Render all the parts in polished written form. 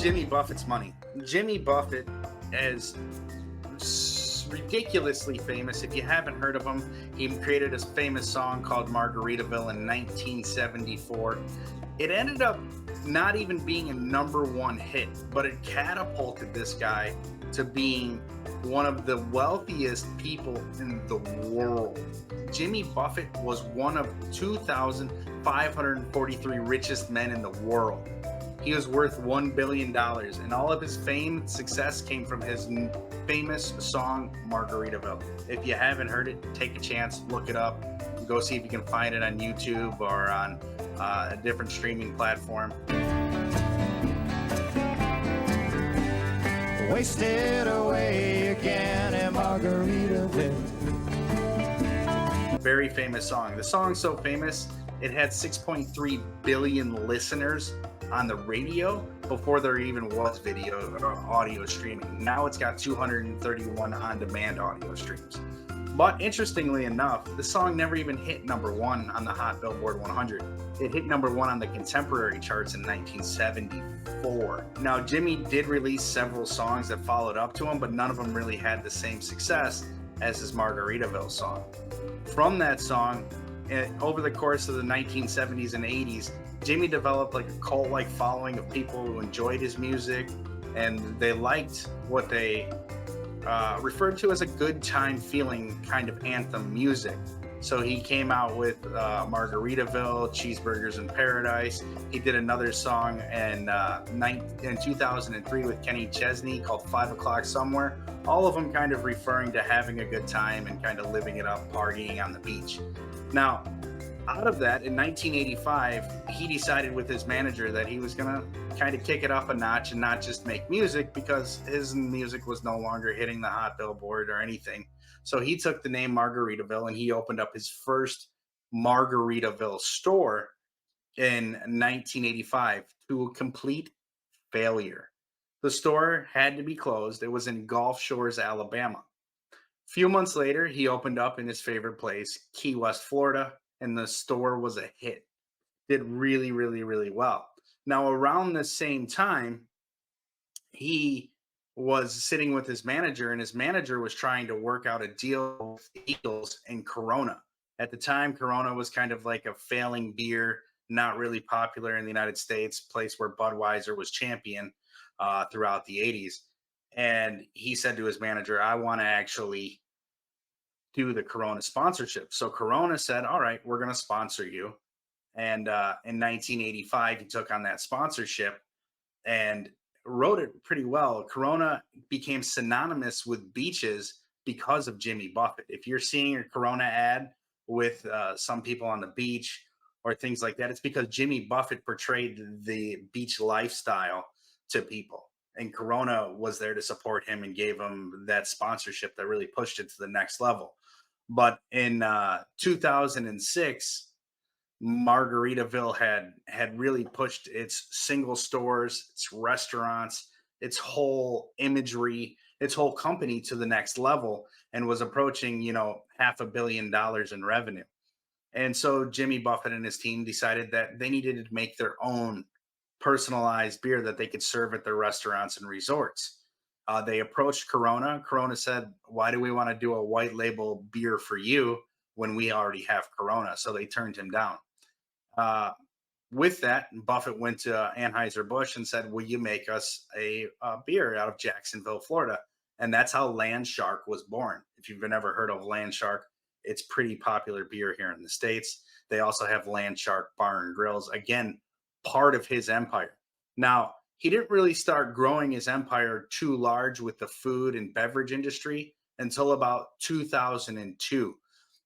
Jimmy Buffett's money. Jimmy Buffett is ridiculously famous. If you haven't heard of him, he created a famous song called Margaritaville in 1974. It ended up not even being a number one hit, but it catapulted this guy to being one of the wealthiest people in the world. Jimmy Buffett was one of 2,543 richest men in the world. He was worth $1 billion, and all of his fame and success came from his famous song, Margaritaville. If you haven't heard it, take a chance, look it up, go see if you can find it on YouTube or on a different streaming platform. Wasted away again in Margaritaville. Very famous song. The song's so famous, it had 6.3 billion listeners on the radio before there even was video or audio streaming. Now it's got 231 on-demand audio streams. But interestingly enough, the song never even hit number one on the Hot Billboard 100. It hit number one on the contemporary charts in 1974. Now, Jimmy did release several songs that followed up to him, but none of them really had the same success as his Margaritaville song. From that song, over the course of the 1970s and 80s, Jimmy developed like a cult-like following of people who enjoyed his music, and they liked what they referred to as a good time feeling kind of anthem music. So he came out with Margaritaville, Cheeseburgers in Paradise. He did another song in 2003 with Kenny Chesney called 5 O'Clock Somewhere. All of them kind of referring to having a good time and kind of living it up, partying on the beach. Now, out of that, in 1985, he decided with his manager that he was going to kind of kick it up a notch and not just make music, because his music was no longer hitting the Hot Billboard or anything. So he took the name Margaritaville and he opened up his first Margaritaville store in 1985 to a complete failure. The store had to be closed. It was in Gulf Shores, Alabama. A few months later, he opened up in his favorite place, Key West, Florida, and the store was a hit. Did really, really, really well. Now, around the same time, he was sitting with his manager, and his manager was trying to work out a deal with the Eagles and Corona. At the time, Corona was kind of like a failing beer, not really popular in the United States, place where Budweiser was champion throughout the 80s. And he said to his manager, I want to actually do the Corona sponsorship. So Corona said, all right, we're going to sponsor you. And in 1985, he took on that sponsorship and wrote it pretty well. Corona became synonymous with beaches because of Jimmy Buffett. If you're seeing a Corona ad with some people on the beach or things like that, it's because Jimmy Buffett portrayed the beach lifestyle to people. And Corona was there to support him and gave him that sponsorship that really pushed it to the next level. But in 2006, Margaritaville had really pushed its single stores, its restaurants, its whole imagery, its whole company to the next level, and was approaching, $500 million in revenue. And so Jimmy Buffett and his team decided that they needed to make their own personalized beer that they could serve at their restaurants and resorts. They approached Corona. Corona said, why do we want to do a white label beer for you when we already have Corona? So they turned him down. With that, Buffett went to Anheuser-Busch and said, will you make us a beer out of Jacksonville, Florida? And that's how Land Shark was born. If you've never heard of Land Shark, it's pretty popular beer here in the States. They also have Land Shark Bar and Grills, again, part of his empire. Now, he didn't really start growing his empire too large with the food and beverage industry until about 2002,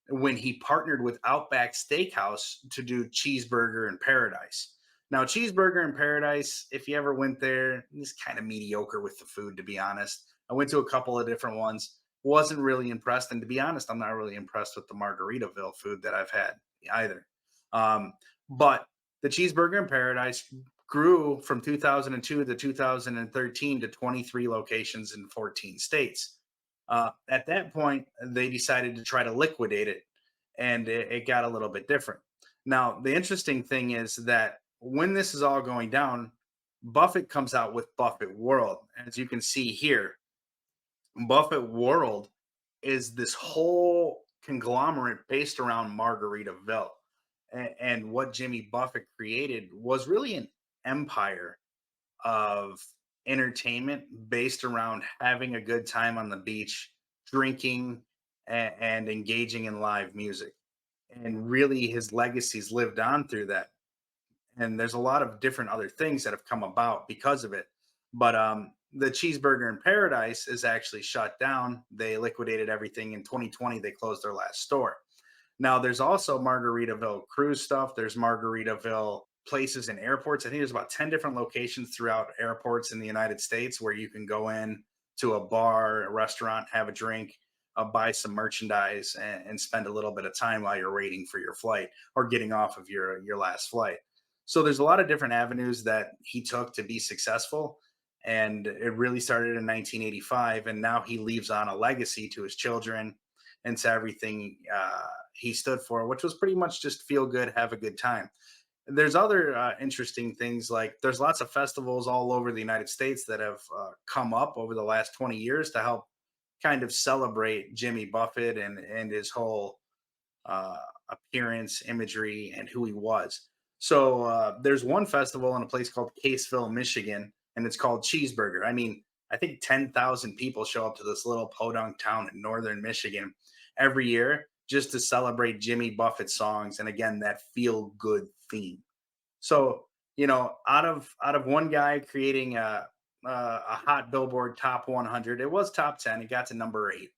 when he partnered with Outback Steakhouse to do Cheeseburger in Paradise. Now, Cheeseburger in Paradise, if you ever went there, it's kind of mediocre with the food, to be honest. I went to a couple of different ones, wasn't really impressed. And to be honest, I'm not really impressed with the Margaritaville food that I've had either. But the Cheeseburger in Paradise grew from 2002 to 2013 to 23 locations in 14 states. At that point, they decided to try to liquidate it, and it got a little bit different. Now, the interesting thing is that when this is all going down, Buffett comes out with Buffett World. As you can see here, Buffett World is this whole conglomerate based around Margaritaville. And what Jimmy Buffett created was really an empire of entertainment based around having a good time on the beach, drinking, and engaging in live music. And really, his legacy's lived on through that. And there's a lot of different other things that have come about because of it. But the Cheeseburger in Paradise is actually shut down. They liquidated everything in 2020. They closed their last store. Now there's also Margaritaville cruise stuff. There's Margaritaville places in airports. I think there's about 10 different locations throughout airports in the United States where you can go in to a bar, a restaurant, have a drink, buy some merchandise, and spend a little bit of time while you're waiting for your flight or getting off of your last flight. So there's a lot of different avenues that he took to be successful. And it really started in 1985. And now he leaves on a legacy to his children and to everything he stood for, which was pretty much just feel good, have a good time. There's other interesting things like there's lots of festivals all over the United States that have come up over the last 20 years to help kind of celebrate Jimmy Buffett and his whole uh, appearance, imagery, and who he was. So there's one festival in a place called Caseville, Michigan, and it's called Cheeseburger. I mean, I think 10,000 people show up to this little podunk town in northern Michigan every year just to celebrate Jimmy Buffett songs and again that feel good theme. So out of one guy creating a hot Billboard Top 100, it was top 10. It got to number 8.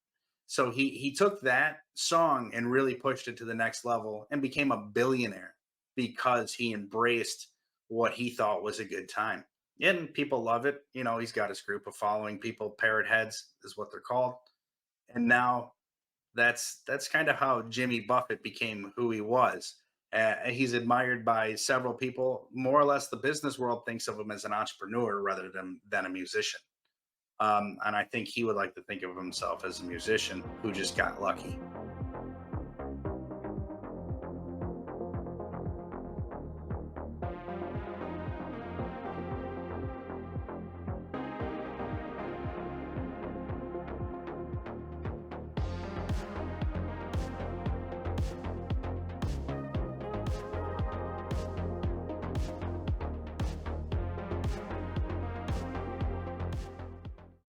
So he took that song and really pushed it to the next level and became a billionaire because he embraced what he thought was a good time. And people love it. He's got his group of following people. Parrotheads is what they're called. And now that's kind of how Jimmy Buffett became who he was. He's admired by several people. More or less, the business world thinks of him as an entrepreneur rather than a musician. And I think he would like to think of himself as a musician who just got lucky.